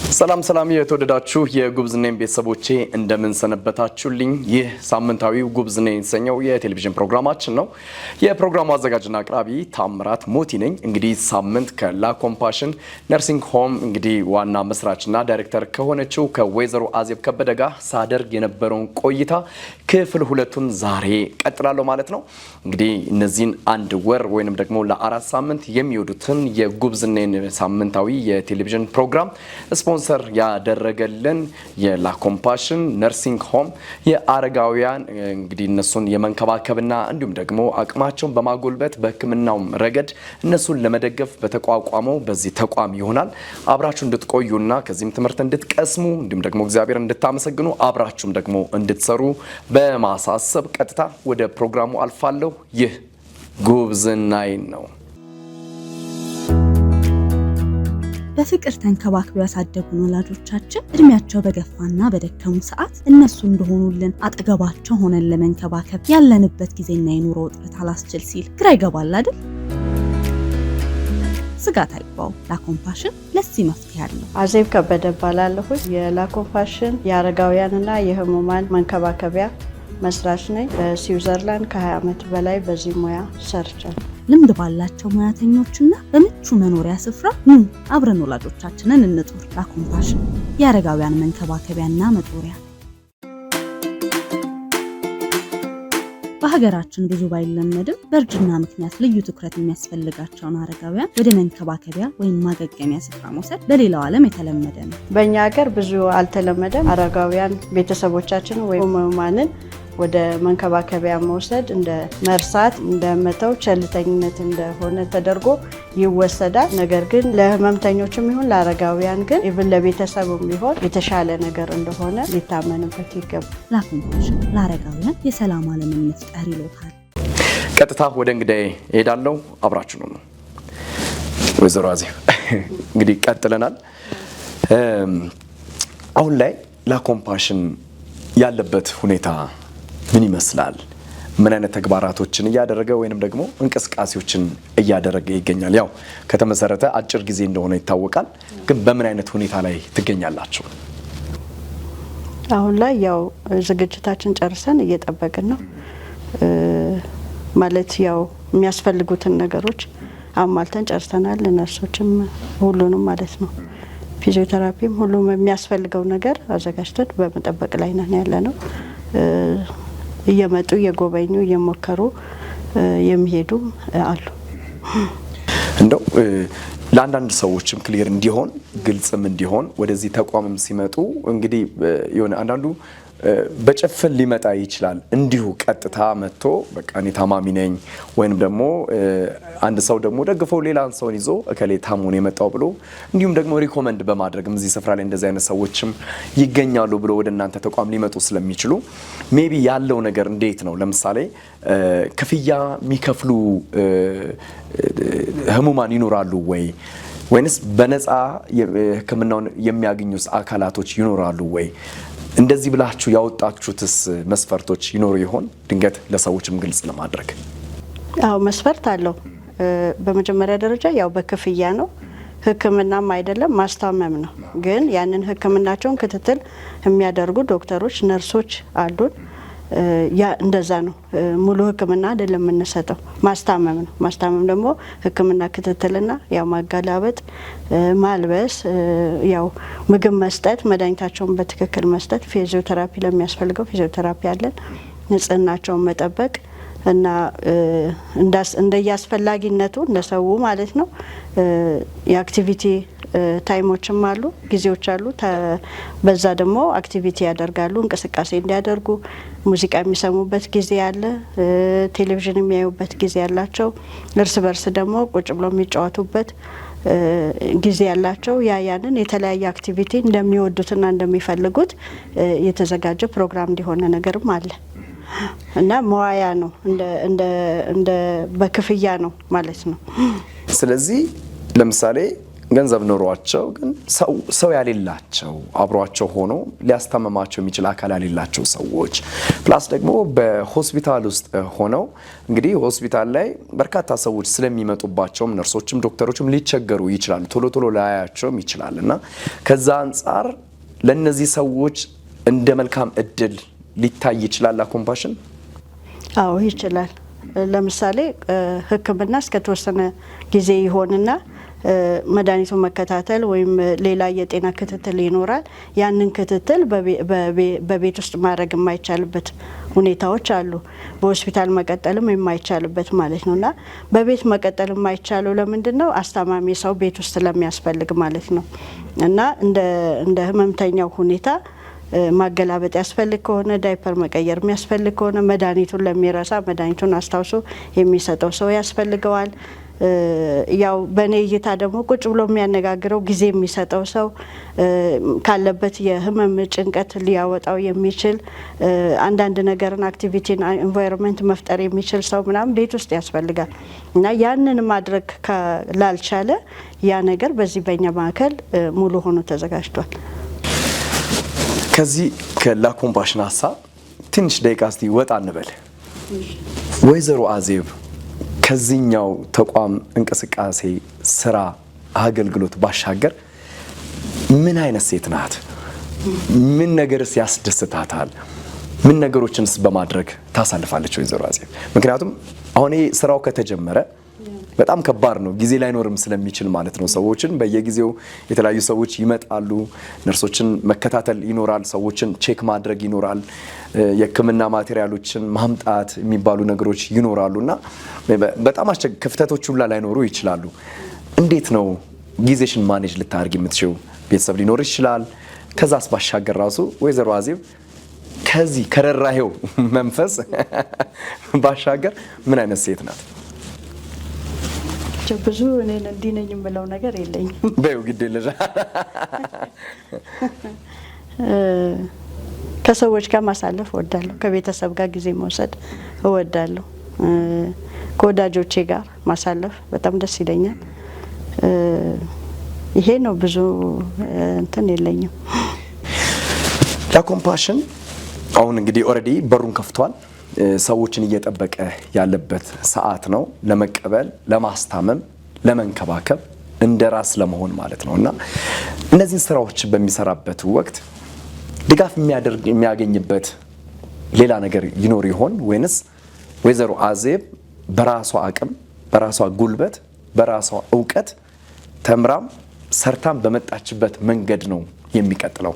ሰላም የተወደዳችሁ የጉብዝኔን ቤተሰቦቼ እንደምን ሰነበታችሁልኝ። ይህ ሳምንታዊው ጉብዝኔን የተሰኘው የቴሌቪዥን ፕሮግራማችን ነው። የፕሮግራሙ አዘጋጅና አቅራቢ ታምራት ሞቲ ነኝ። እንግዲህ ሳምንት ከላኮምፓሽን ነርሲንግ ሆም እንግዲህ ዋና መስራችና ዳይሬክተር ከሆነችው ከወይዘሮ አዜብ ከበደ ጋር ሳደርግ የነበረውን ቆይታ ክፍል ሁለቱን ዛሬ ቀጥላለሁ ማለት ነው። እንግዲህ እነዚህን አንድ ወር ወይንም ደግሞ ለአራት ሳምንት የሚወዱትን የጉብዝኔን ሳምንታዊ የቴሌቪዥን ፕሮግራም ስፖንሰር ያደረገልን የላኮምፓሽን ነርሲንግ ሆም የአረጋውያን እንግዲህ እነሱን የመንከባከብና እንዲሁም ደግሞ አቅማቸውን በማጎልበት በሕክምናው ረገድ እነሱን ለመደገፍ በተቋቋመው በዚህ ተቋም ይሆናል። አብራችሁ እንድትቆዩና ከዚህም ትምህርት እንድትቀስሙ እንዲሁም ደግሞ እግዚአብሔር እንድታመሰግኑ አብራችሁም ደግሞ እንድትሰሩ በማሳሰብ ቀጥታ ወደ ፕሮግራሙ አልፋለሁ። ይህ ጉብዝናዬን ነው። በፍቅር ተንከባክበው ያሳደጉን ወላጆቻችን እድሜያቸው በገፋና በደከሙ ሰዓት እነሱ እንደሆኑልን አጠገባቸው ሆነን ለመንከባከብ ያለንበት ጊዜና የኑሮ ውጥረት አላስችል ሲል ግራ ይገባል አይደል? ስጋት አይግባው፣ ላኮምፓሽን ለዚህ መፍትሄ አለው። አዜብ ከበደ እባላለሁ። የላኮምፓሽን የአረጋውያንና የህሙማን መንከባከቢያ መስራች ነኝ። በስዊዘርላንድ ከ20 ዓመት በላይ በዚህ ሙያ ሰርቻለሁ። ልምድ ባላቸው ሙያተኞችና በምቹ መኖሪያ ስፍራ አብረን ወላጆቻችንን እንጦር። ላኮምፓሽን የአረጋውያን መንከባከቢያና መጦሪያ። በሀገራችን ብዙ ባይለመድም በእርጅና ምክንያት ልዩ ትኩረት የሚያስፈልጋቸውን አረጋውያን ወደ መንከባከቢያ ወይም ማገገሚያ ስፍራ መውሰድ በሌላው ዓለም የተለመደ ነው። በእኛ ሀገር ብዙ አልተለመደም። አረጋውያን ቤተሰቦቻችን ወይም ህሙማንን ወደ መንከባከቢያ መውሰድ እንደ መርሳት፣ እንደ መተው፣ ቸልተኝነት እንደሆነ ተደርጎ ይወሰዳል። ነገር ግን ለህመምተኞችም ይሁን ለአረጋውያን ግን ኢቭን ለቤተሰቡም ቢሆን የተሻለ ነገር እንደሆነ ሊታመንበት ይገባል። ላኮምፓሽን ለአረጋውያን የሰላም ዓለምን መፍጠር ይሎታል። ቀጥታ ወደ እንግዳዬ እሄዳለሁ። አብራችሁ ነው። ወይዘሮ አዜብ እንግዲህ ቀጥለናል። አሁን ላይ ላኮምፓሽን ያለበት ሁኔታ ምን ይመስላል? ምን አይነት ተግባራቶችን እያደረገ ወይንም ደግሞ እንቅስቃሴዎችን እያደረገ ይገኛል? ያው ከተመሰረተ አጭር ጊዜ እንደሆነ ይታወቃል። ግን በምን አይነት ሁኔታ ላይ ትገኛላችሁ? አሁን ላይ ያው ዝግጅታችን ጨርሰን እየጠበቅን ነው። ማለት ያው የሚያስፈልጉትን ነገሮች አሟልተን ጨርሰናል። ነርሶችም ሁሉንም ማለት ነው። ፊዚዮቴራፒም ሁሉም የሚያስፈልገው ነገር አዘጋጅተን በመጠበቅ ላይ ነን ያለ ነው። እየመጡ እየጎበኙ እየሞከሩ የሚሄዱም አሉ። እንደው ለአንዳንድ ሰዎችም ክሊር እንዲሆን ግልጽም እንዲሆን ወደዚህ ተቋምም ሲመጡ እንግዲህ የሆነ አንዳንዱ በጭፍን ሊመጣ ይችላል። እንዲሁ ቀጥታ መጥቶ በቃ እኔ ታማሚ ነኝ ወይንም ደግሞ አንድ ሰው ደግሞ ደግፈው ሌላን ሰውን ይዞ እከሌ ታሞ ነው የመጣው ብሎ እንዲሁም ደግሞ ሪኮመንድ በማድረግም እዚህ ስፍራ ላይ እንደዚህ አይነት ሰዎችም ይገኛሉ ብሎ ወደ እናንተ ተቋም ሊመጡ ስለሚችሉ ሜቢ ያለው ነገር እንዴት ነው? ለምሳሌ ክፍያ የሚከፍሉ ህሙማን ይኖራሉ ወይ? ወይንስ በነፃ ሕክምናውን የሚያገኙ አካላቶች ይኖራሉ ወይ? እንደዚህ ብላችሁ ያወጣችሁትስ መስፈርቶች ይኖሩ ይሆን? ድንገት ለሰዎችም ግልጽ ለማድረግ። አዎ መስፈርት አለው። በመጀመሪያ ደረጃ ያው በክፍያ ነው። ህክምናም አይደለም ማስታመም ነው። ግን ያንን ህክምናቸውን ክትትል የሚያደርጉ ዶክተሮች፣ ነርሶች አሉን። ያ እንደዛ ነው። ሙሉ ህክምና አይደለም የምንሰጠው፣ ማስታመም ነው። ማስታመም ደግሞ ህክምና ክትትልና ያው ማገላበጥ፣ ማልበስ፣ ያው ምግብ መስጠት፣ መድኃኒታቸውን በትክክል መስጠት፣ ፊዚዮቴራፒ ለሚያስፈልገው ፊዚዮቴራፒ አለን። ንጽህናቸውን መጠበቅ እና እንደየአስፈላጊነቱ እንደሰው ማለት ነው። የአክቲቪቲ ታይሞችም አሉ፣ ጊዜዎች አሉ። በዛ ደግሞ አክቲቪቲ ያደርጋሉ፣ እንቅስቃሴ እንዲያደርጉ ሙዚቃ የሚሰሙበት ጊዜ አለ፣ ቴሌቪዥን የሚያዩበት ጊዜ ያላቸው፣ እርስ በርስ ደግሞ ቁጭ ብለው የሚጫወቱበት ጊዜ ያላቸው። ያንን የተለያየ አክቲቪቲ እንደሚወዱትና እንደሚፈልጉት የተዘጋጀ ፕሮግራም እንዲሆነ ነገርም አለ እና መዋያ ነው፣ እንደ በክፍያ ነው ማለት ነው። ስለዚህ ለምሳሌ ገንዘብ ኖሯቸው ግን ሰው ያሌላቸው አብሯቸው ሆኖ ሊያስታመማቸው የሚችል አካል ያሌላቸው ሰዎች ፕላስ ደግሞ በሆስፒታል ውስጥ ሆነው እንግዲህ ሆስፒታል ላይ በርካታ ሰዎች ስለሚመጡባቸውም ነርሶችም ዶክተሮችም ሊቸገሩ ይችላሉ፣ ቶሎ ላያቸውም ይችላል እና ከዛ አንጻር ለነዚህ ሰዎች እንደ መልካም እድል ሊታይ ይችላል ኮምፓሽን። አዎ ይችላል። ለምሳሌ ሕክምና እስከተወሰነ ጊዜ ይሆንና መድኃኒቱን መከታተል ወይም ሌላ የጤና ክትትል ይኖራል። ያንን ክትትል በቤት ውስጥ ማድረግ የማይቻልበት ሁኔታዎች አሉ። በሆስፒታል መቀጠልም የማይቻልበት ማለት ነውና በቤት መቀጠል የማይቻለው ለምንድን ነው? አስታማሚ ሰው ቤት ውስጥ ስለሚያስፈልግ ማለት ነው። እና እንደ ህመምተኛው ሁኔታ ማገላበጥ ያስፈልግ ከሆነ ዳይፐር መቀየር የሚያስፈልግ ከሆነ መድኃኒቱን ለሚረሳ መድኃኒቱን አስታውሶ የሚሰጠው ሰው ያስፈልገዋል። ያው በኔ እይታ ደግሞ ቁጭ ብሎ የሚያነጋግረው ጊዜ የሚሰጠው ሰው ካለበት የህመም ጭንቀት ሊያወጣው የሚችል አንዳንድ ነገርን አክቲቪቲን ኢንቫይሮንመንት መፍጠር የሚችል ሰው ምናምን ቤት ውስጥ ያስፈልጋል እና ያንን ማድረግ ላልቻለ ያ ነገር በዚህ በእኛ ማዕከል ሙሉ ሆኖ ተዘጋጅቷል። ከዚህ ከላኮምፓሽን ሀሳብ ትንሽ ደቂቃ እስቲ ወጣ እንበል። ወይዘሮ አዜብ ከዚህኛው ተቋም እንቅስቃሴ፣ ስራ፣ አገልግሎት ባሻገር ምን አይነት ሴት ናት? ምን ነገርስ ያስደስታታል? ምን ነገሮችንስ በማድረግ ታሳልፋለች ወይዘሮ አዜብ? ምክንያቱም አሁን ስራው ከተጀመረ በጣም ከባድ ነው፣ ጊዜ ላይኖርም ስለሚችል ማለት ነው። ሰዎችን በየጊዜው የተለያዩ ሰዎች ይመጣሉ፣ ነርሶችን መከታተል ይኖራል፣ ሰዎችን ቼክ ማድረግ ይኖራል፣ የሕክምና ማቴሪያሎችን ማምጣት የሚባሉ ነገሮች ይኖራሉና በጣም ክፍተቶች ሁላ ላይኖሩ ይችላሉ። እንዴት ነው ጊዜሽን ማኔጅ ልታደርግ የምትችው? ቤተሰብ ሊኖር ይችላል። ከዛስ ባሻገር ራሱ ወይዘሮ አዜብ ከዚህ ከረራሄው መንፈስ ባሻገር ምን አይነት ሴት ናት? ብዙ እኔን እንዲህ ነኝ የምለው ነገር የለኝም። በይው ግድ የለሽ። ከሰዎች ጋር ማሳለፍ እወዳለሁ። ከቤተሰብ ጋር ጊዜ መውሰድ እወዳለሁ። ከወዳጆቼ ጋር ማሳለፍ በጣም ደስ ይለኛል። ይሄ ነው፣ ብዙ እንትን የለኝም። ላኮምፓሽን አሁን እንግዲህ ኦልሬዲ በሩን ከፍቷል። ሰዎችን እየጠበቀ ያለበት ሰዓት ነው። ለመቀበል፣ ለማስታመም፣ ለመንከባከብ እንደ ራስ ለመሆን ማለት ነው እና እነዚህን ስራዎች በሚሰራበት ወቅት ድጋፍ የሚያገኝበት ሌላ ነገር ይኖር ይሆን ወይንስ ወይዘሮ አዜብ በራሷ አቅም፣ በራሷ ጉልበት፣ በራሷ እውቀት ተምራም ሰርታም በመጣችበት መንገድ ነው የሚቀጥለው?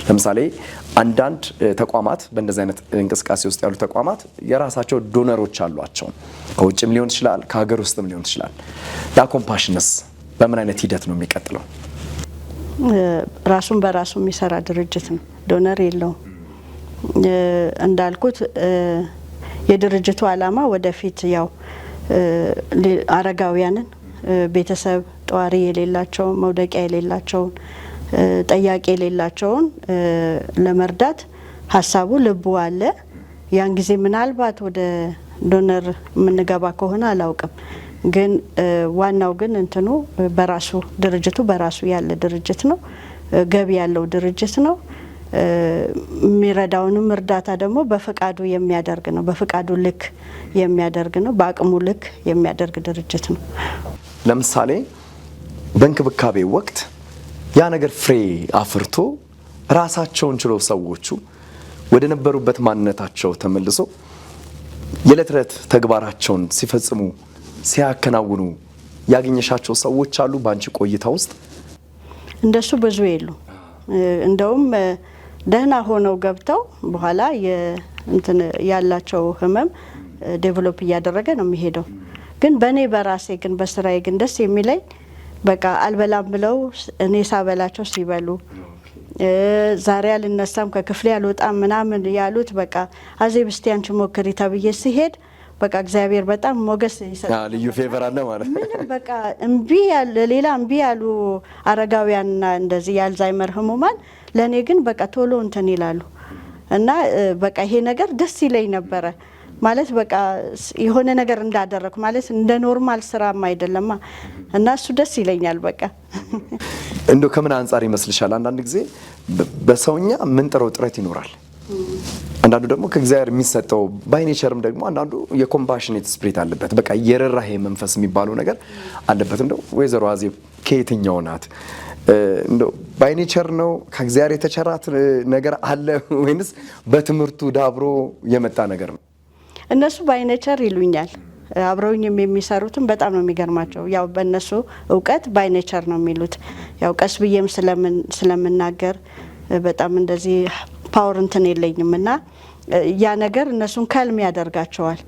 ለምሳሌ አንዳንድ ተቋማት በእንደዚህ አይነት እንቅስቃሴ ውስጥ ያሉ ተቋማት የራሳቸው ዶነሮች አሏቸው። ከውጭም ሊሆን ይችላል፣ ከሀገር ውስጥም ሊሆን ይችላል። ላኮምፓሽንስ በምን አይነት ሂደት ነው የሚቀጥለው? ራሱን በራሱ የሚሰራ ድርጅት ነው። ዶነር የለውም። እንዳልኩት የድርጅቱ ዓላማ ወደፊት ያው አረጋውያንን፣ ቤተሰብ ጧሪ የሌላቸውን፣ መውደቂያ የሌላቸውን፣ ጠያቂ የሌላቸውን ለመርዳት ሀሳቡ ልቡ አለ። ያን ጊዜ ምናልባት ወደ ዶነር የምንገባ ከሆነ አላውቅም፣ ግን ዋናው ግን እንትኑ በራሱ ድርጅቱ በራሱ ያለ ድርጅት ነው። ገቢ ያለው ድርጅት ነው። የሚረዳውንም እርዳታ ደግሞ በፈቃዱ የሚያደርግ ነው። በፈቃዱ ልክ የሚያደርግ ነው። በአቅሙ ልክ የሚያደርግ ድርጅት ነው። ለምሳሌ በእንክብካቤ ወቅት ያ ነገር ፍሬ አፍርቶ ራሳቸውን ችለው ሰዎቹ ወደ ነበሩበት ማንነታቸው ተመልሶ የዕለት ተዕለት ተግባራቸውን ሲፈጽሙ ሲያከናውኑ ያገኘሻቸው ሰዎች አሉ በአንቺ ቆይታ ውስጥ? እንደሱ ብዙ የሉ። እንደውም ደህና ሆነው ገብተው በኋላ እንትን ያላቸው ህመም ዴቨሎፕ እያደረገ ነው የሚሄደው። ግን በእኔ በራሴ ግን በስራዬ ግን ደስ የሚለኝ በቃ አልበላም ብለው እኔ ሳበላቸው ሲበሉ፣ ዛሬ አልነሳም ከክፍሌ አልወጣም ምናምን ያሉት በቃ አዜብ እስቲ አንቺ ሞክሪ ተብዬ ሲሄድ በቃ እግዚአብሔር በጣም ሞገስ ይሰጣል። ልዩ ፌቨር አለ ማለት ነው። በቃ ሌላ እምቢ ያሉ አረጋውያንና እንደዚህ የአልዛይመር ህሙማን ለእኔ ግን በቃ ቶሎ እንትን ይላሉ እና በቃ ይሄ ነገር ደስ ይለኝ ነበረ። ማለት በቃ የሆነ ነገር እንዳደረኩ ማለት እንደ ኖርማል ስራም አይደለማ እና እሱ ደስ ይለኛል። በቃ እንደው ከምን አንጻር ይመስልሻል? አንዳንድ ጊዜ በሰውኛ ምን ጥረው ጥረት ይኖራል፣ አንዳንዱ ደግሞ ከእግዚአብሔር የሚሰጠው ባይኔቸርም ደግሞ አንዳንዱ የኮምፓሽኔት ስፕሪት አለበት። በቃ የርህራሄ መንፈስ የሚባለው ነገር አለበት። እንደው ወይዘሮ አዜብ ከየትኛው ናት? እንደው ባይኔቸር ነው ከእግዚአብሔር የተቸራት ነገር አለ ወይንስ በትምህርቱ ዳብሮ የመጣ ነገር ነው? እነሱ ባይኔቸር ይሉኛል። አብረውኝም የሚሰሩትም በጣም ነው የሚገርማቸው። ያው በእነሱ እውቀት ባይኔቸር ነው የሚሉት። ያው ቀስ ብዬም ስለምናገር በጣም እንደዚህ ፓወር እንትን የለኝም እና ያ ነገር እነሱን ከልም ያደርጋቸዋል።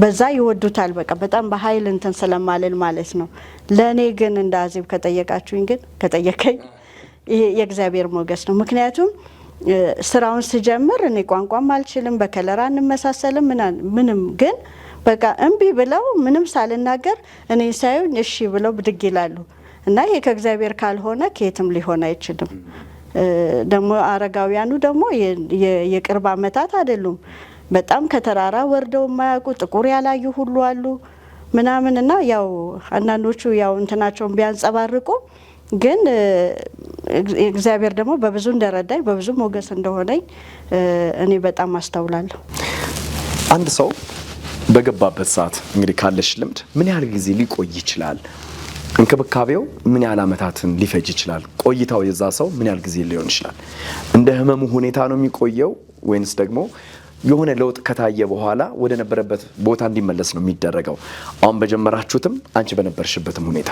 በዛ ይወዱታል። በቃ በጣም በኃይል እንትን ስለማልል ማለት ነው። ለእኔ ግን እንደ አዜብ ከጠየቃችሁኝ ግን ከጠየቀኝ ይሄ የእግዚአብሔር ሞገስ ነው። ምክንያቱም ስራውን ስጀምር እኔ ቋንቋም አልችልም፣ በከለራ እንመሳሰልም ምንም፣ ግን በቃ እምቢ ብለው ምንም ሳልናገር እኔ ሳይሆን እሺ ብለው ብድግ ይላሉ እና ይሄ ከእግዚአብሔር ካልሆነ ከየትም ሊሆን አይችልም። ደግሞ አረጋውያኑ ደግሞ የቅርብ ዓመታት አይደሉም። በጣም ከተራራ ወርደው የማያውቁ ጥቁር ያላዩ ሁሉ አሉ ምናምን እና ያው አንዳንዶቹ ያው እንትናቸውን ቢያንጸባርቁ ግን እግዚአብሔር ደግሞ በብዙ እንደረዳኝ በብዙ ሞገስ እንደሆነኝ እኔ በጣም አስተውላለሁ። አንድ ሰው በገባበት ሰዓት እንግዲህ ካለሽ ልምድ ምን ያህል ጊዜ ሊቆይ ይችላል? እንክብካቤው ምን ያህል ዓመታትን ሊፈጅ ይችላል? ቆይታው የዛ ሰው ምን ያህል ጊዜ ሊሆን ይችላል? እንደ ህመሙ ሁኔታ ነው የሚቆየው ወይንስ ደግሞ የሆነ ለውጥ ከታየ በኋላ ወደ ነበረበት ቦታ እንዲመለስ ነው የሚደረገው? አሁን በጀመራችሁትም አንቺ በነበርሽበትም ሁኔታ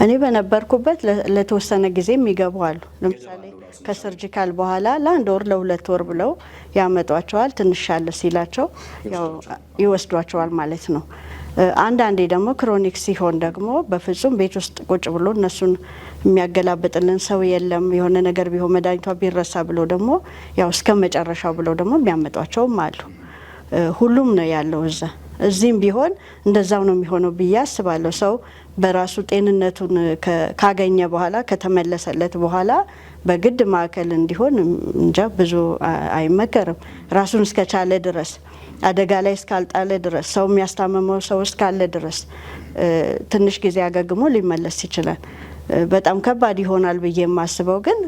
እኔ በነበርኩበት ለተወሰነ ጊዜ የሚገቡ አሉ። ለምሳሌ ከሰርጂካል በኋላ ለአንድ ወር ለሁለት ወር ብለው ያመጧቸዋል። ትንሽ ያለ ሲላቸው ያው ይወስዷቸዋል ማለት ነው። አንዳንዴ ደግሞ ክሮኒክ ሲሆን ደግሞ በፍጹም ቤት ውስጥ ቁጭ ብሎ እነሱን የሚያገላብጥልን ሰው የለም፣ የሆነ ነገር ቢሆን መድኃኒቷ ቢረሳ ብሎ ደግሞ ያው እስከ መጨረሻው ብለው ደግሞ የሚያመጧቸውም አሉ። ሁሉም ነው ያለው እዛ። እዚህም ቢሆን እንደዛው ነው የሚሆነው ብዬ አስባለሁ። ሰው በራሱ ጤንነቱን ካገኘ በኋላ ከተመለሰለት በኋላ በግድ ማዕከል እንዲሆን እንጃ ብዙ አይመከርም። ራሱን እስከቻለ ድረስ አደጋ ላይ እስካልጣለ ድረስ ሰው የሚያስታምመው ሰው እስካለ ድረስ ትንሽ ጊዜ አገግሞ ሊመለስ ይችላል። በጣም ከባድ ይሆናል ብዬ የማስበው ግን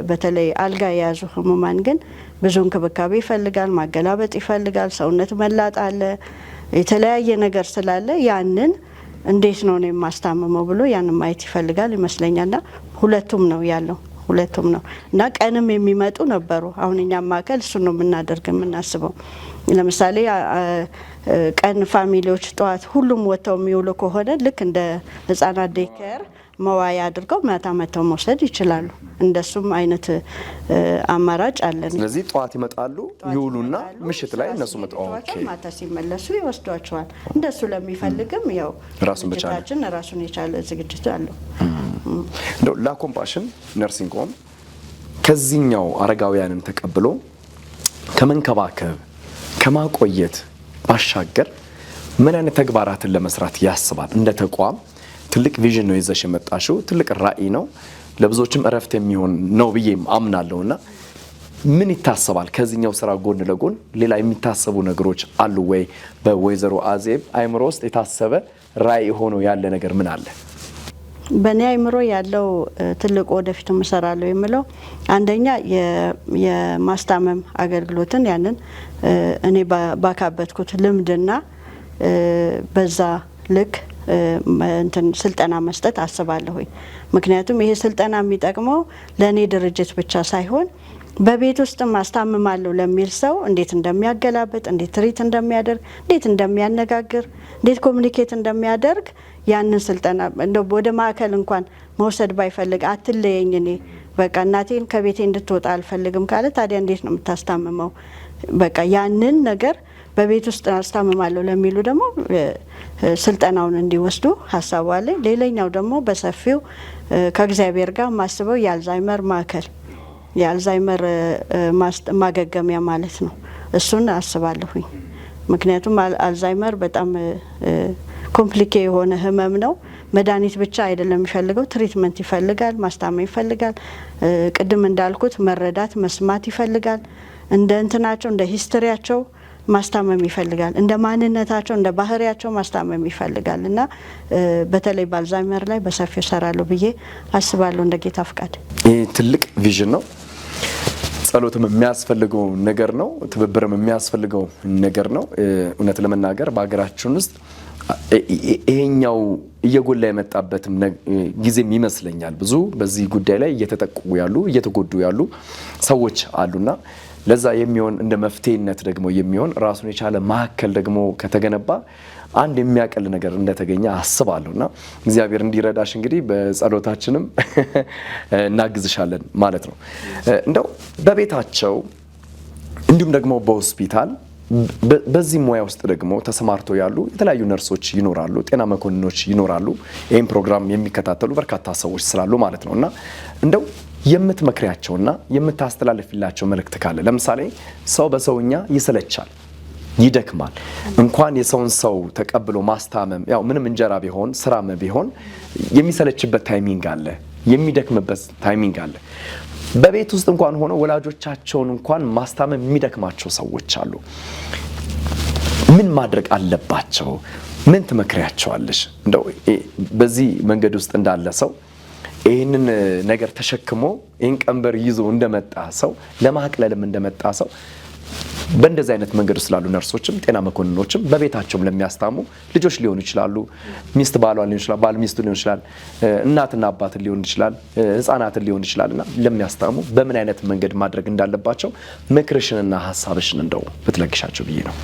በተለይ አልጋ የያዙ ህሙማን ግን ብዙ እንክብካቤ ይፈልጋል፣ ማገላበጥ ይፈልጋል፣ ሰውነት መላጥ አለ፣ የተለያየ ነገር ስላለ ያንን እንዴት ነው የማስታምመው ብሎ ያንን ማየት ይፈልጋል ይመስለኛልና ሁለቱም ነው ያለው። ሁለቱም ነው እና ቀንም የሚመጡ ነበሩ። አሁን እኛም ማዕከል እሱን ነው የምናደርግ የምናስበው። ለምሳሌ ቀን ፋሚሊዎች ጠዋት ሁሉም ወጥተው የሚውሉ ከሆነ ልክ እንደ ህጻናት ዴይኬር መዋያ አድርገው ማታ መተው መውሰድ ይችላሉ። እንደሱም አይነት አማራጭ አለን። ስለዚህ ጠዋት ይመጣሉ ይውሉና ምሽት ላይ እነሱ መጣው ማታ ሲመለሱ ይወስዷቸዋል። እንደሱ ለሚፈልግም ያው ራሱን የቻለ ዝግጅት አለው። ላኮምፓሽን ነርሲንግ ሆም ከዚህኛው አረጋውያንን ተቀብሎ ከመንከባከብ ከማቆየት ባሻገር ምን አይነት ተግባራትን ለመስራት ያስባል? እንደ ተቋም ትልቅ ቪዥን ነው ይዘሽ የመጣሽው፣ ትልቅ ራዕይ ነው፣ ለብዙዎችም እረፍት የሚሆን ነው ብዬም አምናለሁና ምን ይታሰባል? ከዚህኛው ስራ ጎን ለጎን ሌላ የሚታሰቡ ነገሮች አሉ ወይ? በወይዘሮ አዜብ አይምሮ ውስጥ የታሰበ ራዕይ ሆኖ ያለ ነገር ምን አለ? በእኔ አይምሮ ያለው ትልቁ ወደፊት እሰራለሁ የምለው አንደኛ የማስታመም አገልግሎትን ያንን እኔ ባካበትኩት ልምድና በዛ ልክ እንትን ስልጠና መስጠት አስባለሁኝ። ምክንያቱም ይሄ ስልጠና የሚጠቅመው ለእኔ ድርጅት ብቻ ሳይሆን በቤት ውስጥ ማስታምማለሁ ለሚል ሰው እንዴት እንደሚያገላብጥ፣ እንዴት ትሪት እንደሚያደርግ፣ እንዴት እንደሚያነጋግር፣ እንዴት ኮሚኒኬት እንደሚያደርግ ያንን ስልጠና እንደው ወደ ማዕከል እንኳን መውሰድ ባይፈልግ አትለየኝ፣ እኔ በቃ እናቴን ከቤቴ እንድትወጣ አልፈልግም ካለ ታዲያ እንዴት ነው የምታስታምመው? በቃ ያንን ነገር በቤት ውስጥ አስታምማለሁ ለሚሉ ደግሞ ስልጠናውን እንዲወስዱ ሀሳቡ አለኝ። ሌላኛው ደግሞ በሰፊው ከእግዚአብሔር ጋር ማስበው የአልዛይመር ማዕከል የአልዛይመር ማገገሚያ ማለት ነው። እሱን አስባለሁኝ። ምክንያቱም አልዛይመር በጣም ኮምፕሊኬ የሆነ ህመም ነው። መድኃኒት ብቻ አይደለም የሚፈልገው፣ ትሪትመንት ይፈልጋል፣ ማስታመም ይፈልጋል። ቅድም እንዳልኩት መረዳት መስማት ይፈልጋል። እንደ እንትናቸው እንደ ሂስትሪያቸው ማስታመም ይፈልጋል። እንደ ማንነታቸው እንደ ባህሪያቸው ማስታመም ይፈልጋል እና በተለይ በአልዛይመር ላይ በሰፊው ሰራለሁ ብዬ አስባለሁ እንደ ጌታ ፍቃድ። ይህ ትልቅ ቪዥን ነው። ጸሎትም የሚያስፈልገው ነገር ነው። ትብብርም የሚያስፈልገው ነገር ነው። እውነት ለመናገር በሀገራችን ውስጥ ይሄኛው እየጎላ የመጣበትም ጊዜም ይመስለኛል። ብዙ በዚህ ጉዳይ ላይ እየተጠቁ ያሉ እየተጎዱ ያሉ ሰዎች አሉና ለዛ የሚሆን እንደ መፍትሄነት ደግሞ የሚሆን ራሱን የቻለ ማዕከል ደግሞ ከተገነባ አንድ የሚያቀል ነገር እንደተገኘ አስባለሁና እግዚአብሔር እንዲረዳሽ እንግዲህ በጸሎታችንም እናግዝሻለን ማለት ነው። እንደው በቤታቸው እንዲሁም ደግሞ በሆስፒታል በዚህ ሙያ ውስጥ ደግሞ ተሰማርተው ያሉ የተለያዩ ነርሶች ይኖራሉ፣ ጤና መኮንኖች ይኖራሉ። ይህን ፕሮግራም የሚከታተሉ በርካታ ሰዎች ስላሉ ማለት ነውና እንደው የምትመክሪያቸውና የምታስተላልፊላቸው መልእክት ካለ ለምሳሌ ሰው በሰውኛ ይሰለቻል፣ ይደክማል። እንኳን የሰውን ሰው ተቀብሎ ማስታመም ያው ምንም እንጀራ ቢሆን ስራም ቢሆን የሚሰለችበት ታይሚንግ አለ፣ የሚደክምበት ታይሚንግ አለ። በቤት ውስጥ እንኳን ሆኖ ወላጆቻቸውን እንኳን ማስታመም የሚደክማቸው ሰዎች አሉ። ምን ማድረግ አለባቸው? ምን ትመክሪያቸዋለሽ? እንደው በዚህ መንገድ ውስጥ እንዳለ ሰው ይህንን ነገር ተሸክሞ ይህን ቀንበር ይዞ እንደመጣ ሰው ለማቅለልም እንደመጣ ሰው በእንደዚህ አይነት መንገድ ውስጥ ስላሉ ነርሶችም ጤና መኮንኖችም በቤታቸውም ለሚያስታሙ ልጆች ሊሆኑ ይችላሉ፣ ሚስት ባሏን ሊሆን ይችላል፣ ባል ሚስቱ ሊሆን ይችላል፣ እናትና አባትን ሊሆን ይችላል፣ ህፃናትን ሊሆን ይችላልና ለሚያስታሙ በምን አይነት መንገድ ማድረግ እንዳለባቸው ምክርሽንና ሀሳብሽን እንደው ብትለግሻቸው ብዬ ነው።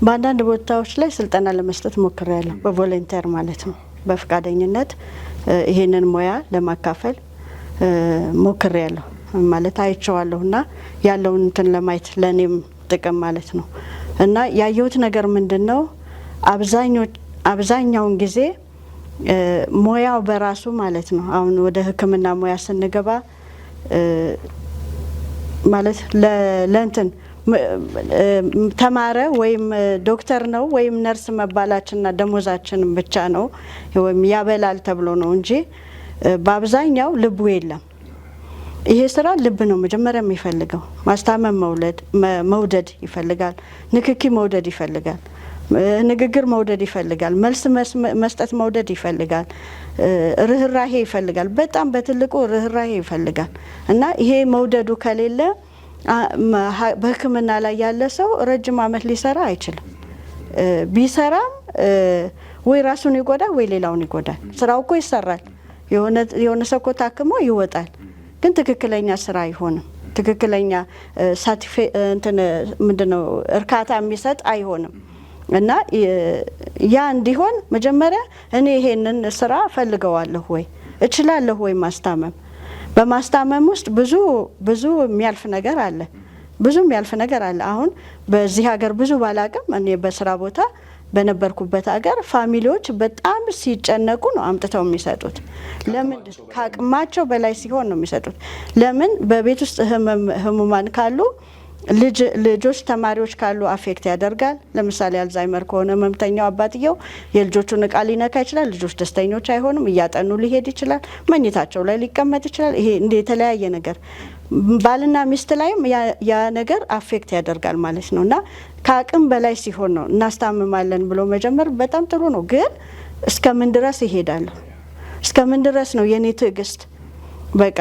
በአንዳንድ ቦታዎች ላይ ስልጠና ለመስጠት ሞክሬያለሁ፣ በቮለንቲር ማለት ነው፣ በፍቃደኝነት ይሄንን ሙያ ለማካፈል ሞክሬያለሁ ማለት አይቼዋለሁና ያለውን እንትን ለማየት ለኔም ጥቅም ማለት ነው። እና ያየሁት ነገር ምንድነው አብዛኛውን ጊዜ ሙያው በራሱ ማለት ነው አሁን ወደ ሕክምና ሙያ ስንገባ ማለት ለእንትን ተማረ ወይም ዶክተር ነው ወይም ነርስ መባላችንና ደሞዛችን ብቻ ነው ወይም ያበላል ተብሎ ነው እንጂ በአብዛኛው ልቡ የለም። ይሄ ስራ ልብ ነው መጀመሪያ የሚፈልገው። ማስታመም መውደድ ይፈልጋል፣ ንክኪ መውደድ ይፈልጋል፣ ንግግር መውደድ ይፈልጋል፣ መልስ መስጠት መውደድ ይፈልጋል፣ ርህራሄ ይፈልጋል። በጣም በትልቁ ርህራሄ ይፈልጋል። እና ይሄ መውደዱ ከሌለ በህክምና ላይ ያለ ሰው ረጅም ዓመት ሊሰራ አይችልም። ቢሰራም ወይ ራሱን ይጎዳል ወይ ሌላውን ይጎዳል። ስራው እኮ ይሰራል። የሆነ ሰው እኮ ታክሞ ይወጣል፣ ግን ትክክለኛ ስራ አይሆንም። ትክክለኛ ምንድነው እርካታ የሚሰጥ አይሆንም። እና ያ እንዲሆን መጀመሪያ እኔ ይሄንን ስራ ፈልገዋለሁ ወይ እችላለሁ ወይ ማስታመም። በማስታመም ውስጥ ብዙ የሚያልፍ ነገር አለ። አሁን በዚህ ሀገር ብዙ ባላቅም እኔ በስራ ቦታ በነበርኩበት ሀገር ፋሚሊዎች በጣም ሲጨነቁ ነው አምጥተው የሚሰጡት። ለምን ከአቅማቸው በላይ ሲሆን ነው የሚሰጡት። ለምን በቤት ውስጥ ህሙማን ካሉ ልጆች ተማሪዎች ካሉ አፌክት ያደርጋል። ለምሳሌ አልዛይመር ከሆነ ህመምተኛው አባትየው የልጆቹን እቃ ሊነካ ይችላል። ልጆች ደስተኞች አይሆኑም። እያጠኑ ሊሄድ ይችላል። መኝታቸው ላይ ሊቀመጥ ይችላል። ይሄ እንደ የተለያየ ነገር ባልና ሚስት ላይም ያ ነገር አፌክት ያደርጋል ማለት ነው። እና ከአቅም በላይ ሲሆን ነው እናስታምማለን ብሎ መጀመር በጣም ጥሩ ነው። ግን እስከምን ድረስ ይሄዳለሁ? እስከምን ድረስ ነው የኔ ትዕግስት? በቃ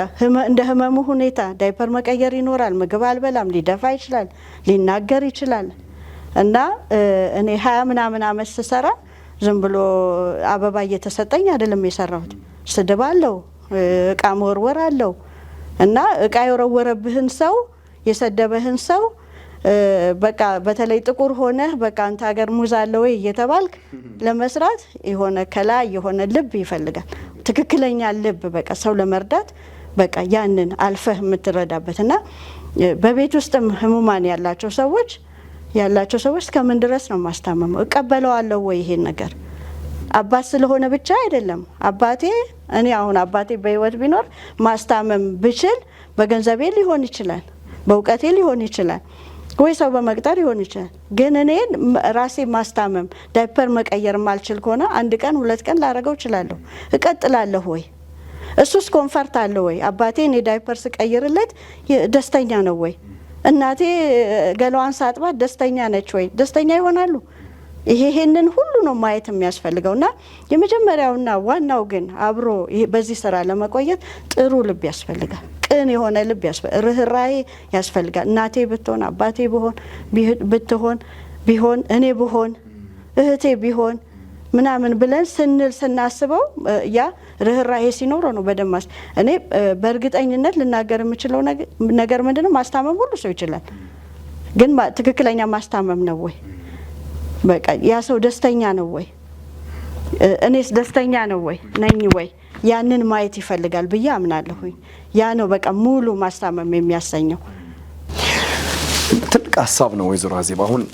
እንደ ህመሙ ሁኔታ ዳይፐር መቀየር ይኖራል። ምግብ አልበላም፣ ሊደፋ ይችላል፣ ሊናገር ይችላል። እና እኔ 20 ምናምን አመት ስሰራ ዝም ብሎ አበባ እየተሰጠኝ አይደለም የሰራሁት። ስድብ አለው፣ እቃ መወርወር አለው። እና እቃ የወረወረብህን ሰው የሰደበህን ሰው በቃ በተለይ ጥቁር ሆነ በቃ አንተ ሀገር ሙዝ አለ ወይ እየተባልክ ለመስራት የሆነ ከላይ የሆነ ልብ ይፈልጋል። ትክክለኛ ልብ በቃ ሰው ለመርዳት በቃ ያንን አልፈህ የምትረዳበት። እና በቤት ውስጥም ህሙማን ያላቸው ሰዎች እስከምን ድረስ ነው ማስታመመው? እቀበለዋለሁ ወይ ይሄን ነገር? አባት ስለሆነ ብቻ አይደለም። እኔ አሁን አባቴ በህይወት ቢኖር ማስታመም ብችል በገንዘቤ ሊሆን ይችላል፣ በእውቀቴ ሊሆን ይችላል፣ ወይ ሰው በመቅጠር ሊሆን ይችላል። ግን እኔ ራሴ ማስታመም ዳይፐር መቀየር ማልችል ከሆነ 1 ቀን 2 ቀን ላረገው እችላለሁ። እቀጥላለሁ ወይ? እሱስ ኮንፈርት አለ ወይ? አባቴ እኔ ዳይፐር ስቀይርለት ደስተኛ ነው ወይ? እናቴ ገላዋን ሳጥባት ደስተኛ ነች ወይ? ደስተኛ ይሆናሉ? ይሄንን ሁሉ ነው ማየት የሚያስፈልገውና የመጀመሪያውና ዋናው ግን አብሮ በዚህ ስራ ለመቆየት ጥሩ ልብ ያስፈልጋል። ቅን የሆነ ልብ ያስፈልጋል። ርህራሄ ያስፈልጋል። እናቴ ብትሆን አባቴ ቢሆን እኔ ብሆን እህቴ ቢሆን ምናምን ብለን ስናስበው ያ ርህራሄ ሲኖረው ነው በደማስ እኔ በእርግጠኝነት ልናገር የምችለው ነገር ምንድነው ማስታመም ሁሉ ሰው ይችላል። ግን ትክክለኛ ማስታመም ነው ወይ? በቃ ያ ሰው ደስተኛ ነው ወይ? እኔስ ደስተኛ ነው ወይ ነኝ ወይ? ያንን ማየት ይፈልጋል ብዬ አምናለሁኝ። ያ ነው በቃ ሙሉ ማስታመም የሚያሰኘው። ትልቅ ሀሳብ ነው ወይዘሮ አዜብ። አሁን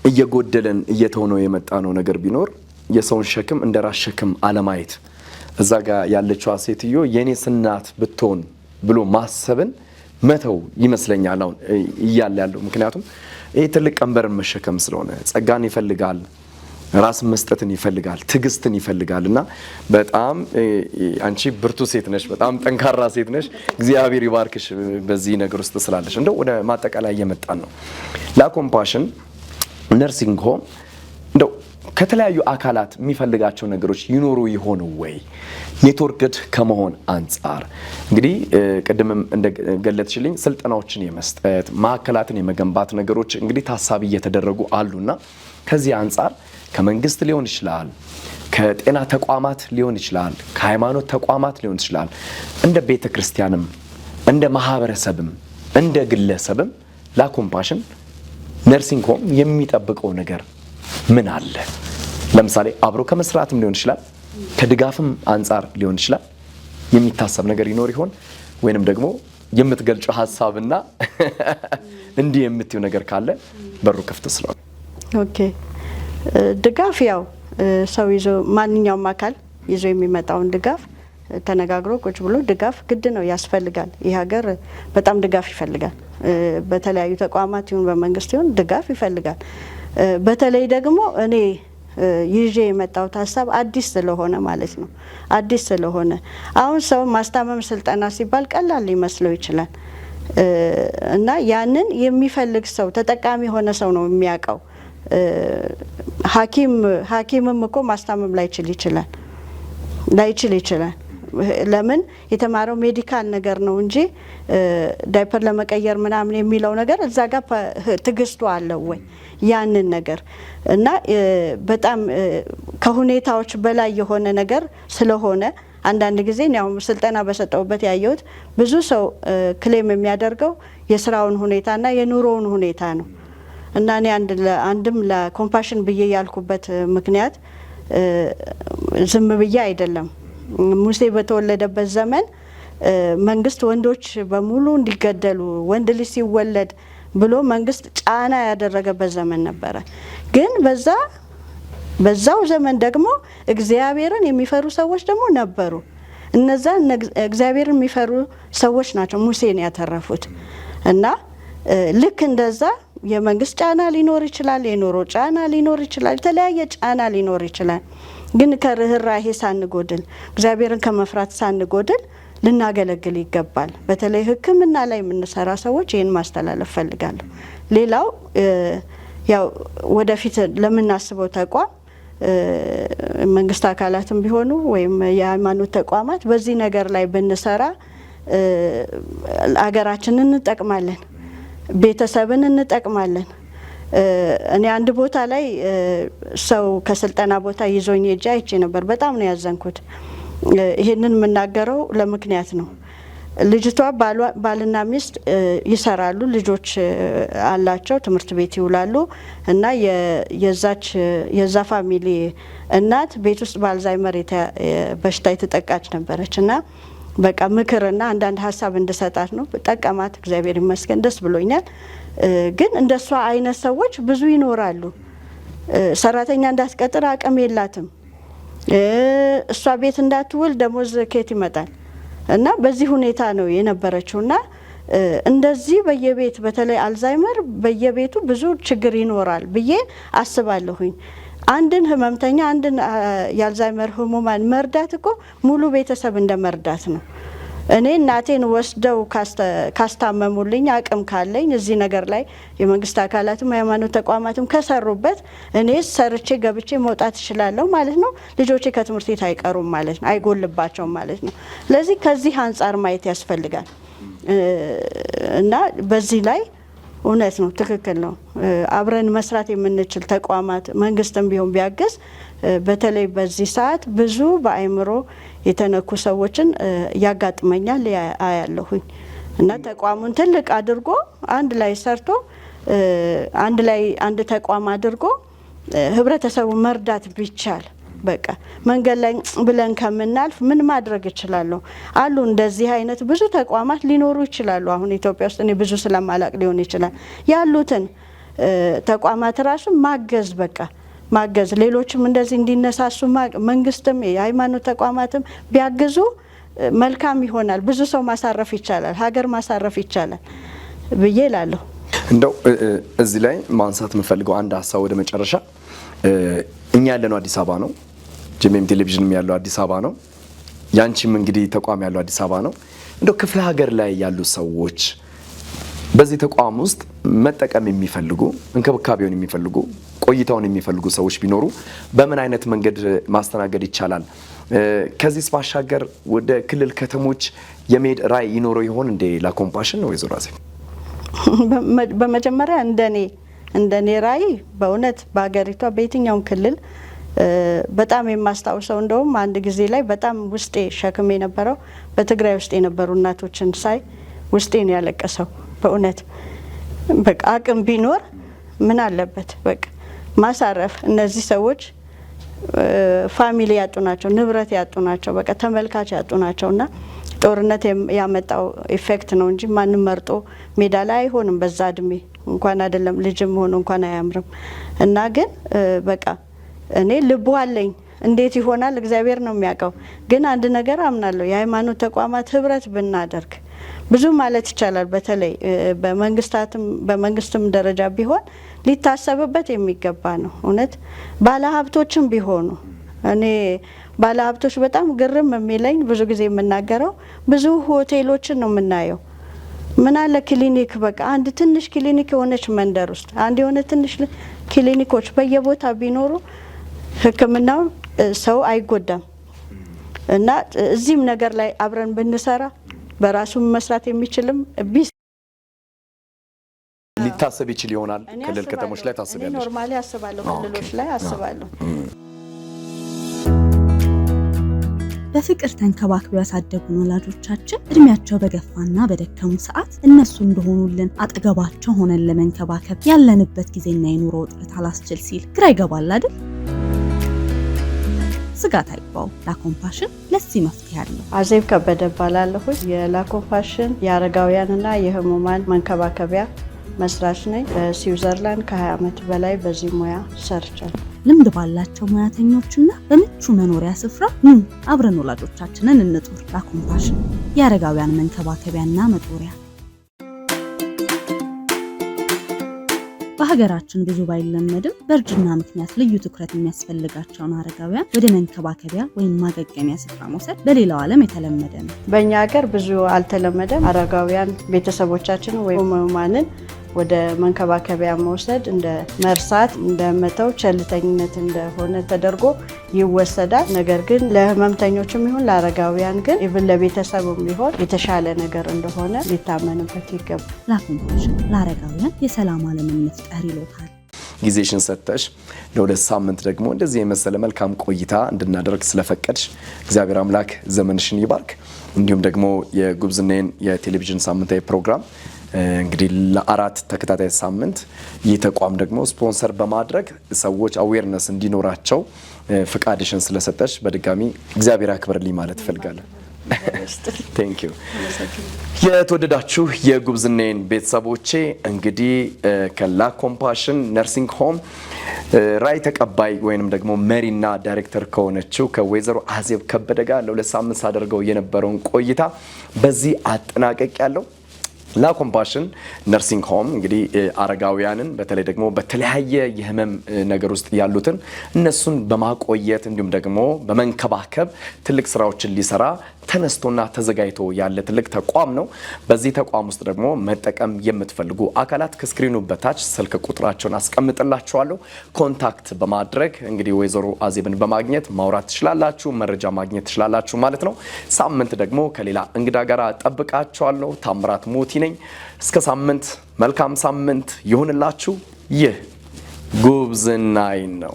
እየጎደለን እየተሆነው የመጣ ነው ነገር ቢኖር የሰውን ሸክም እንደ ራስ ሸክም አለማየት። እዛ ጋር ያለችዋ ሴትዮ የኔስ እናት ብትሆን ብሎ ማሰብን መተው ይመስለኛል አሁን እያለ ያለው። ምክንያቱም ይሄ ትልቅ ቀንበርን መሸከም ስለሆነ ጸጋን ይፈልጋል፣ ራስን መስጠትን ይፈልጋል፣ ትዕግስትን ይፈልጋል። እና በጣም አንቺ ብርቱ ሴት ነሽ፣ በጣም ጠንካራ ሴት ነሽ። እግዚአብሔር ይባርክሽ በዚህ ነገር ውስጥ ስላለሽ። እንደው ወደ ማጠቃለያ እየመጣን ነው። ላኮምፓሽን ነርሲንግ ሆም እንደው ከተለያዩ አካላት የሚፈልጋቸው ነገሮች ይኖሩ ይሆን ወይ? ኔትወርክድ ከመሆን አንጻር እንግዲህ ቅድምም እንደገለጽሽልኝ ስልጠናዎችን የመስጠት ማዕከላትን የመገንባት ነገሮች እንግዲህ ታሳቢ እየተደረጉ አሉና ከዚህ አንጻር ከመንግስት ሊሆን ይችላል፣ ከጤና ተቋማት ሊሆን ይችላል፣ ከሃይማኖት ተቋማት ሊሆን ይችላል፣ እንደ ቤተ ክርስቲያንም እንደ ማህበረሰብም እንደ ግለሰብም ላኮምፓሽን ነርሲንግ ሆም የሚጠብቀው ነገር ምን አለ? ለምሳሌ አብሮ ከመስራትም ሊሆን ይችላል፣ ከድጋፍም አንጻር ሊሆን ይችላል። የሚታሰብ ነገር ይኖር ይሆን? ወይንም ደግሞ የምትገልጨው ሀሳብና እንዲህ የምትዩ ነገር ካለ በሩ ክፍት ስለሆነ። ኦኬ፣ ድጋፍ ያው ሰው ይዞ ማንኛውም አካል ይዞ የሚመጣውን ድጋፍ ተነጋግሮ ቁጭ ብሎ ድጋፍ ግድ ነው፣ ያስፈልጋል። ይህ ሀገር በጣም ድጋፍ ይፈልጋል። በተለያዩ ተቋማት ይሁን በመንግስት ይሁን ድጋፍ ይፈልጋል። በተለይ ደግሞ እኔ ይዤ የመጣሁት ሀሳብ አዲስ ስለሆነ ማለት ነው። አዲስ ስለሆነ አሁን ሰው ማስታመም ስልጠና ሲባል ቀላል ሊመስለው ይችላል እና ያንን የሚፈልግ ሰው ተጠቃሚ የሆነ ሰው ነው የሚያውቀው። ሐኪምም እኮ ማስታመም ላይችል ይችላል። ለምን የተማረው ሜዲካል ነገር ነው እንጂ ዳይፐር ለመቀየር ምናምን የሚለው ነገር እዛ ጋር ትግስቱ አለው ወይ ያንን ነገር እና በጣም ከሁኔታዎች በላይ የሆነ ነገር ስለሆነ አንዳንድ ጊዜ ያው ስልጠና በሰጠውበት ያየሁት ብዙ ሰው ክሌም የሚያደርገው የስራውን ሁኔታና የኑሮውን ሁኔታ ነው እና እኔ አንድም ለኮምፓሽን ብዬ ያልኩበት ምክንያት ዝም ብዬ አይደለም። ሙሴ በተወለደበት ዘመን መንግስት ወንዶች በሙሉ እንዲገደሉ ወንድ ልጅ ሲወለድ ብሎ መንግስት ጫና ያደረገበት ዘመን ነበረ። ግን በዛው ዘመን ደግሞ እግዚአብሔርን የሚፈሩ ሰዎች ደግሞ ነበሩ። እነዛ እግዚአብሔርን የሚፈሩ ሰዎች ናቸው ሙሴን ያተረፉት እና ልክ እንደዛ የመንግስት ጫና ሊኖር ይችላል፣ የኑሮ ጫና ሊኖር ይችላል፣ የተለያየ ጫና ሊኖር ይችላል። ግን ከርህራሄ ሳንጎድል እግዚአብሔርን ከመፍራት ሳንጎድል ልናገለግል ይገባል። በተለይ ሕክምና ላይ የምንሰራ ሰዎች ይህን ማስተላለፍ ፈልጋለሁ። ሌላው ያው ወደፊት ለምናስበው ተቋም መንግስት አካላትም ቢሆኑ ወይም የሃይማኖት ተቋማት በዚህ ነገር ላይ ብንሰራ አገራችንን እንጠቅማለን፣ ቤተሰብን እንጠቅማለን። እኔ አንድ ቦታ ላይ ሰው ከስልጠና ቦታ ይዞኝ ሄጄ አይቼ ነበር። በጣም ነው ያዘንኩት። ይሄንን የምናገረው ለምክንያት ነው። ልጅቷ ባልና ሚስት ይሰራሉ፣ ልጆች አላቸው፣ ትምህርት ቤት ይውላሉ እና የዛ ፋሚሊ እናት ቤት ውስጥ በአልዛይመር በሽታ የተጠቃች ነበረች እና በቃ ምክርና አንዳንድ ሀሳብ እንድሰጣት ነው። ጠቀማት፣ እግዚአብሔር ይመስገን፣ ደስ ብሎኛል። ግን እንደሷ አይነት ሰዎች ብዙ ይኖራሉ። ሰራተኛ እንዳትቀጥር አቅም የላትም። እሷ ቤት እንዳትውል ደሞዝ ከየት ይመጣል? እና በዚህ ሁኔታ ነው የነበረችውና እንደዚህ በየቤት በተለይ አልዛይመር በየቤቱ ብዙ ችግር ይኖራል ብዬ አስባለሁኝ። አንድን ህመምተኛ አንድን የአልዛይመር ህሙማን መርዳት እኮ ሙሉ ቤተሰብ እንደ መርዳት ነው እኔ እናቴን ወስደው ካስታመሙልኝ አቅም ካለኝ እዚህ ነገር ላይ የመንግስት አካላትም ሃይማኖት ተቋማትም ከሰሩበት እኔ ሰርቼ ገብቼ መውጣት እችላለሁ ማለት ነው። ልጆቼ ከትምህርት ቤት አይቀሩም ማለት ነው፣ አይጎልባቸውም ማለት ነው። ስለዚህ ከዚህ አንጻር ማየት ያስፈልጋል እና በዚህ ላይ እውነት ነው፣ ትክክል ነው። አብረን መስራት የምንችል ተቋማት መንግስትም ቢሆን ቢያግዝ፣ በተለይ በዚህ ሰዓት ብዙ በአእምሮ የተነኩ ሰዎችን ያጋጥመኛል አያለሁኝ እና ተቋሙን ትልቅ አድርጎ አንድ ላይ ሰርቶ አንድ ተቋም አድርጎ ህብረተሰቡ መርዳት ቢቻል በቃ መንገድ ላይ ብለን ከምናልፍ ምን ማድረግ እችላለሁ አሉ። እንደዚህ አይነት ብዙ ተቋማት ሊኖሩ ይችላሉ። አሁን ኢትዮጵያ ውስጥ እኔ ብዙ ስለማላቅ ሊሆን ይችላል። ያሉትን ተቋማት ራሱ ማገዝ በቃ ማገዝ፣ ሌሎችም እንደዚህ እንዲነሳሱ መንግስትም የሃይማኖት ተቋማትም ቢያግዙ መልካም ይሆናል። ብዙ ሰው ማሳረፍ ይቻላል፣ ሀገር ማሳረፍ ይቻላል ብዬ እላለሁ። እንደው እዚህ ላይ ማንሳት የምፈልገው አንድ ሀሳብ ወደ መጨረሻ፣ እኛ ያለነው አዲስ አበባ ነው። ጂኤምኤም ቴሌቪዥንም ያለው አዲስ አበባ ነው። ያንቺም እንግዲህ ተቋም ያለው አዲስ አበባ ነው። እንደው ክፍለ ሀገር ላይ ያሉ ሰዎች በዚህ ተቋም ውስጥ መጠቀም የሚፈልጉ እንክብካቤውን የሚፈልጉ ቆይታውን የሚፈልጉ ሰዎች ቢኖሩ በምን አይነት መንገድ ማስተናገድ ይቻላል? ከዚህስ ባሻገር ወደ ክልል ከተሞች የመሄድ ራዕይ ይኖረው ይሆን እንደ ላኮምፓሽን ነው? ወይዘሮ አዜብ፣ በመጀመሪያ እንደኔ ራዕይ በእውነት በሀገሪቷ በየትኛውም ክልል በጣም የማስታውሰው እንደውም አንድ ጊዜ ላይ በጣም ውስጤ ሸክም የነበረው በትግራይ ውስጥ የነበሩ እናቶችን ሳይ ውስጤ ነው ያለቀሰው። በእውነት በቃ አቅም ቢኖር ምን አለበት በቃ ማሳረፍ። እነዚህ ሰዎች ፋሚሊ ያጡ ናቸው፣ ንብረት ያጡ ናቸው፣ በቃ ተመልካች ያጡ ናቸውና ጦርነት ያመጣው ኢፌክት ነው እንጂ ማንም መርጦ ሜዳ ላይ አይሆንም። በዛ እድሜ እንኳን አይደለም ልጅም ሆኖ እንኳን አያምርም። እና ግን በቃ እኔ ልቡ አለኝ። እንዴት ይሆናል እግዚአብሔር ነው የሚያውቀው። ግን አንድ ነገር አምናለሁ፣ የሃይማኖት ተቋማት ህብረት ብናደርግ ብዙ ማለት ይቻላል። በተለይ በመንግስትም ደረጃ ቢሆን ሊታሰብበት የሚገባ ነው። እውነት ባለሀብቶችም ቢሆኑ እኔ ባለሀብቶች በጣም ግርም የሚለኝ ብዙ ጊዜ የምናገረው ብዙ ሆቴሎችን ነው የምናየው። ምን አለ ክሊኒክ በቃ አንድ ትንሽ ክሊኒክ የሆነች መንደር ውስጥ አንድ የሆነ ትንሽ ክሊኒኮች በየቦታ ቢኖሩ ሕክምናው ሰው አይጎዳም። እና እዚህም ነገር ላይ አብረን ብንሰራ በራሱ መስራት የሚችልም ሊታሰብ ይችል ይሆናል። ክልል ከተሞች ላይ ታስቢያለሽ? ኖርማሊ አስባለሁ፣ ክልሎች ላይ አስባለሁ። በፍቅር ተንከባክበው ያሳደጉን ወላጆቻችን እድሜያቸው በገፋና በደከሙ ሰዓት እነሱ እንደሆኑልን አጠገባቸው ሆነን ለመንከባከብ ያለንበት ጊዜና የኑሮ ውጥረት አላስችል ሲል ግራ ይገባል አይደል? ስጋት አይግባው፣ ላኮምፓሽን ለዚህ መፍትሄ አለው። አዜብ ከበደ እባላለሁ። የላኮምፓሽን የአረጋውያንና የህሙማን መንከባከቢያ መስራች ነኝ። በስዊዘርላንድ ከ20 ዓመት በላይ በዚህ ሙያ ሰርቻለሁ። ልምድ ባላቸው ሙያተኞችና በምቹ መኖሪያ ስፍራ ኑ አብረን ወላጆቻችንን እንጡር። ላኮምፓሽን የአረጋውያን መንከባከቢያና መጦሪያ። በሀገራችን ብዙ ባይለመድም በእርጅና ምክንያት ልዩ ትኩረት የሚያስፈልጋቸውን አረጋውያን ወደ መንከባከቢያ ወይም ማገገሚያ ስፍራ መውሰድ በሌላው ዓለም የተለመደ ነው። በእኛ ሀገር ብዙ አልተለመደም። አረጋውያን ቤተሰቦቻችንን ወይም ህሙማንን ወደ መንከባከቢያ መውሰድ እንደ መርሳት፣ እንደ መተው፣ ቸልተኝነት እንደሆነ ተደርጎ ይወሰዳል። ነገር ግን ለህመምተኞችም ይሁን ለአረጋውያን ግን ኢቭን ለቤተሰቡም ቢሆን የተሻለ ነገር እንደሆነ ሊታመንበት ይገባል። ላኮምፓሽን ለአረጋውያን የሰላም ዓለምን መፍጠር ይሎታል። ጊዜሽን ሰጥተሽ ለሁለት ሳምንት ደግሞ እንደዚህ የመሰለ መልካም ቆይታ እንድናደርግ ስለፈቀድሽ እግዚአብሔር አምላክ ዘመንሽን ይባርክ። እንዲሁም ደግሞ የጉብዝናዬን የቴሌቪዥን ሳምንታዊ ፕሮግራም እንግዲህ ለአራት ተከታታይ ሳምንት ይህ ተቋም ደግሞ ስፖንሰር በማድረግ ሰዎች አዌርነስ እንዲኖራቸው ፍቃድሽን ስለሰጠሽ በድጋሚ እግዚአብሔር ያክብርልኝ ማለት እፈልጋለሁ። ቴንክ ዩ። የተወደዳችሁ የጉብዝናዬን ቤተሰቦቼ እንግዲህ ከላኮምፓሽን ነርሲንግ ሆም ራዕይ ተቀባይ ወይንም ደግሞ መሪና ዳይሬክተር ከሆነችው ከወይዘሮ አዜብ ከበደ ጋር ለሁለት ሳምንት ሳደርገው የነበረውን ቆይታ በዚህ አጠናቀቅ ያለው ላ ኮምፓሽን ነርሲንግ ሆም እንግዲህ አረጋውያንን በተለይ ደግሞ በተለያየ የህመም ነገር ውስጥ ያሉትን እነሱን በማቆየት እንዲሁም ደግሞ በመንከባከብ ትልቅ ስራዎችን ሊሰራ ተነስቶና ተዘጋጅቶ ያለ ትልቅ ተቋም ነው። በዚህ ተቋም ውስጥ ደግሞ መጠቀም የምትፈልጉ አካላት ከስክሪኑ በታች ስልክ ቁጥራቸውን አስቀምጥላችኋለሁ። ኮንታክት በማድረግ እንግዲህ ወይዘሮ አዜብን በማግኘት ማውራት ትችላላችሁ፣ መረጃ ማግኘት ትችላላችሁ ማለት ነው። ሳምንት ደግሞ ከሌላ እንግዳ ጋር ጠብቃችኋለሁ። ታምራት ሞቲ ነኝ። እስከ ሳምንት መልካም ሳምንት ይሁንላችሁ። ይህ ጉብዝናዬ ነው።